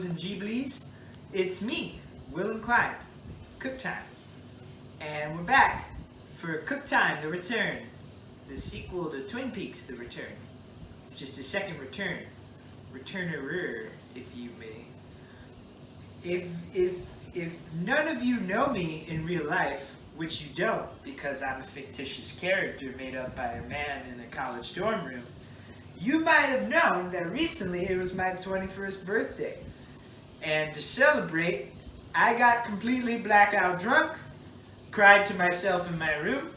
Geebos and Geeblies. It's me, Will and Clyde, Cook Time. And we're back for Cook Time, The Return, the sequel to Twin Peaks, The Return. It's just a second return. Returner, if you may. If none of you know me in real life, which you don't, because I'm a fictitious character made up by a man in a college dorm room, you might have known that recently it was my 21st birthday. And to celebrate, I got completely blackout drunk, cried to myself in my room,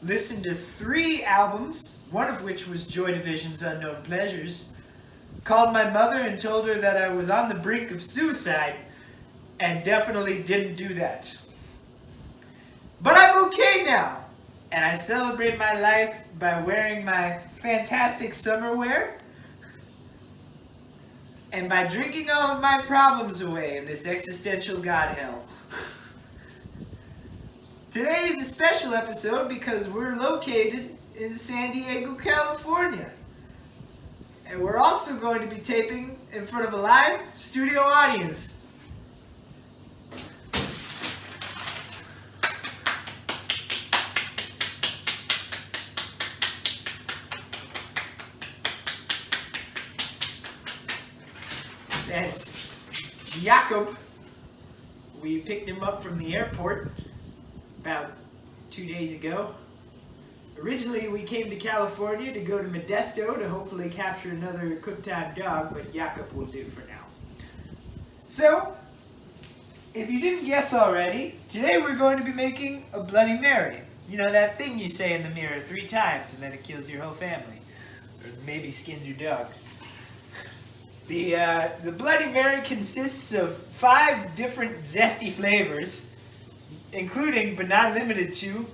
listened to 3 albums, one of which was Joy Division's Unknown Pleasures, called my mother and told her that I was on the brink of suicide, and definitely didn't do that. But I'm okay now, and I celebrate my life by wearing my fantastic summer wear, and by drinking all of my problems away in this existential god hell. Today is a special episode because we're located in San Diego, California. And we're also going to be taping in front of a live studio audience. That's Jakob. We picked him up from the airport about 2 days ago. Originally, we came to California to go to Modesto to hopefully capture another Cook Time dog, but Jakob will do for now. So, if you didn't guess already, today we're going to be making a Bloody Mary. You know, that thing you say in the mirror 3 times and then it kills your whole family. Or maybe skins your dog. The Bloody Mary consists of 5 different zesty flavors, including, but not limited to,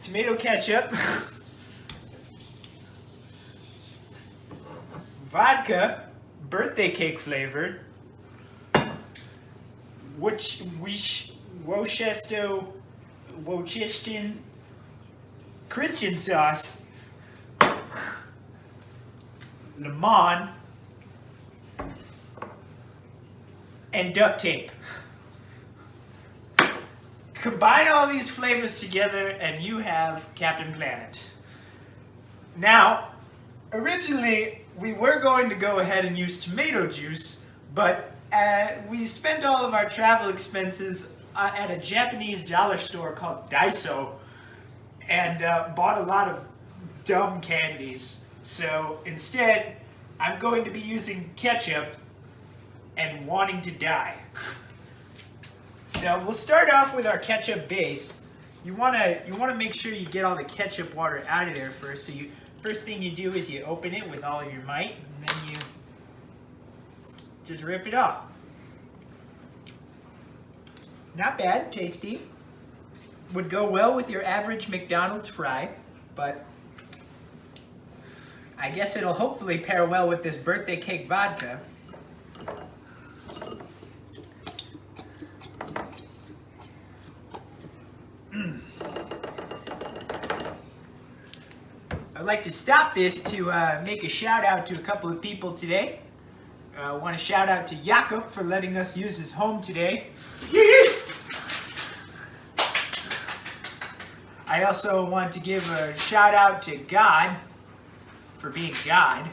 tomato ketchup, vodka, birthday cake flavored, Worcester Christian sauce, lemon, and duct tape. Combine all these flavors together and you have Captain Planet. Now, originally we were going to go ahead and use tomato juice, but we spent all of our travel expenses at a Japanese dollar store called Daiso and bought a lot of dumb candies. So instead, I'm going to be using ketchup and wanting to die. So we'll start off with our ketchup base. You wanna make sure you get all the ketchup water out of there first. So first thing you do is you open it with all of your might, and then you just rip it off. Not bad, tasty. Would go well with your average McDonald's fry, but I guess it'll hopefully pair well with this birthday cake vodka. I'd like to stop this to make a shout out to a couple of people today. I want to shout out to Jakob for letting us use his home today. I also want to give a shout out to God for being God.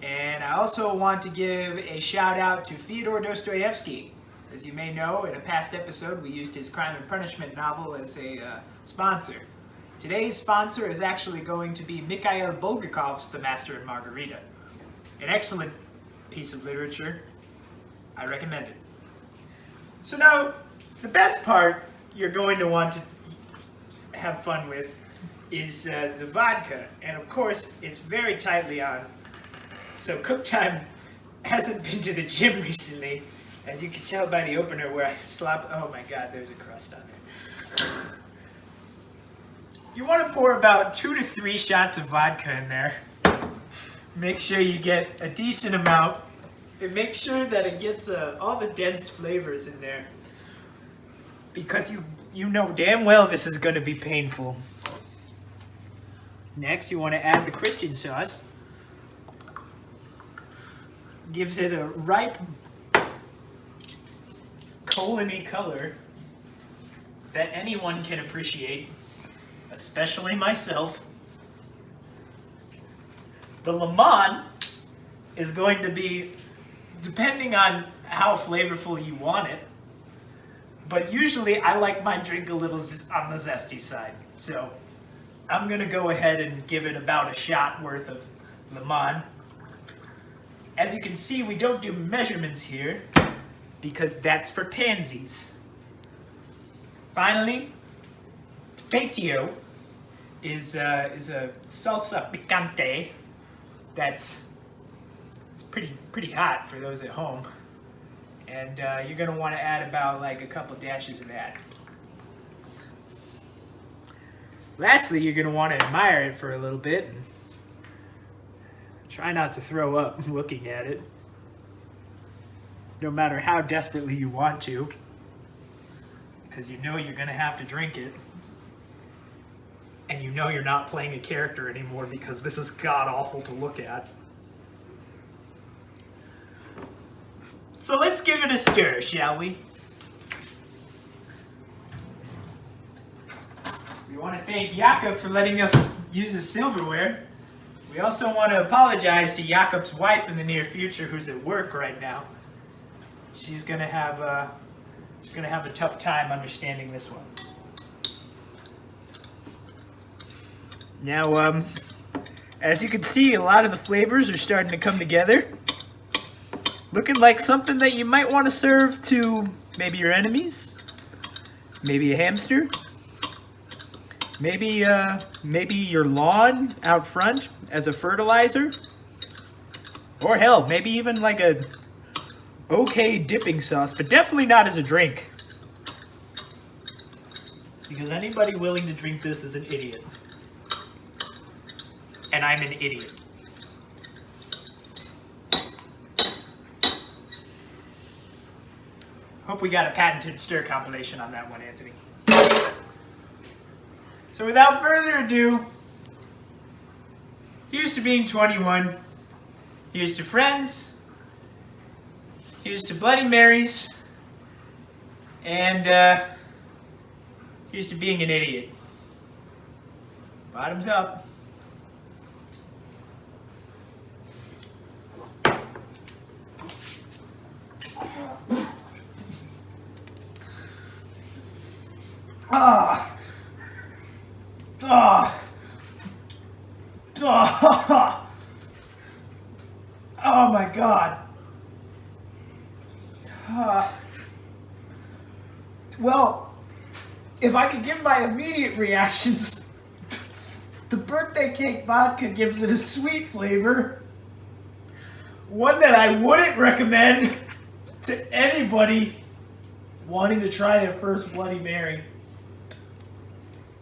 And I also want to give a shout out to Fyodor Dostoevsky. As you may know, in a past episode, we used his Crime and Punishment novel as a sponsor. Today's sponsor is actually going to be Mikhail Bulgakov's The Master and Margarita. An excellent piece of literature. I recommend it. So now, the best part you're going to want to have fun with is the vodka. And of course, it's very tightly on. So Cook Time hasn't been to the gym recently, as you can tell by the opener where I slop. Oh my God, there's a crust on there. You want to pour about 2 to 3 shots of vodka in there. Make sure you get a decent amount. And make sure that it gets all the dense flavors in there. Because you know damn well this is going to be painful. Next, you want to add the Christian sauce. Gives it a ripe, colony color that anyone can appreciate, especially myself. The lemon is going to be, depending on how flavorful you want it, but usually I like my drink a little on the zesty side. So I'm gonna go ahead and give it about a shot worth of lemon. As you can see, we don't do measurements here because that's for pansies. Finally, tapatio is a salsa picante it's pretty hot for those at home. And you're gonna wanna add about like a couple dashes of that. Lastly, you're gonna wanna admire it for a little bit. Try not to throw up looking at it, no matter how desperately you want to, because you know you're gonna have to drink it. And you know you're not playing a character anymore because this is god-awful to look at. So let's give it a stir, shall we? We want to thank Jakob for letting us use his silverware. We also want to apologize to Jakob's wife in the near future, who's at work right now. She's gonna have a tough time understanding this one. Now, as you can see, a lot of the flavors are starting to come together. Looking like something that you might want to serve to maybe your enemies, maybe a hamster, maybe your lawn out front as a fertilizer, or hell, maybe even like a okay dipping sauce, but definitely not as a drink. Because anybody willing to drink this is an idiot. And I'm an idiot. Hope we got a patented stir compilation on that one, Anthony. So without further ado, here's to being 21. Here's to friends. Here's to Bloody Marys. And here's to being an idiot. Bottoms up. Oh my God. Well, if I could give my immediate reactions, the birthday cake vodka gives it a sweet flavor. One that I wouldn't recommend to anybody wanting to try their first Bloody Mary.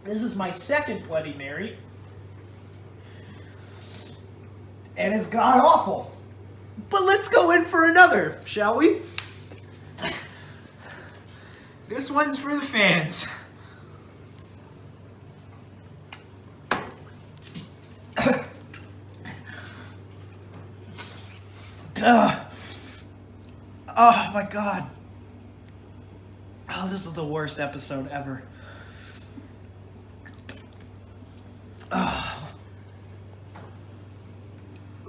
This is my second Bloody Mary. And it's god-awful. But let's go in for another, shall we? This one's for the fans. Oh my God. Oh, this is the worst episode ever. Oh.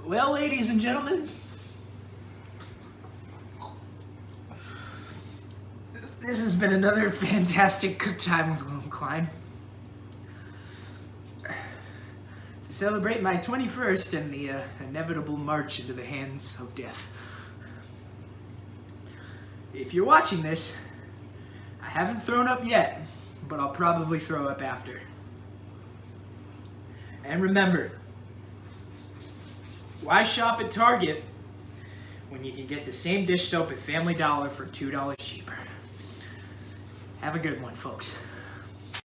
Well, ladies and gentlemen, this has been another fantastic cook time with Will Klein. To celebrate my 21st and the inevitable march into the hands of death. If you're watching this, I haven't thrown up yet, but I'll probably throw up after. And remember, why shop at Target when you can get the same dish soap at Family Dollar for $2 cheaper? Have a good one, folks.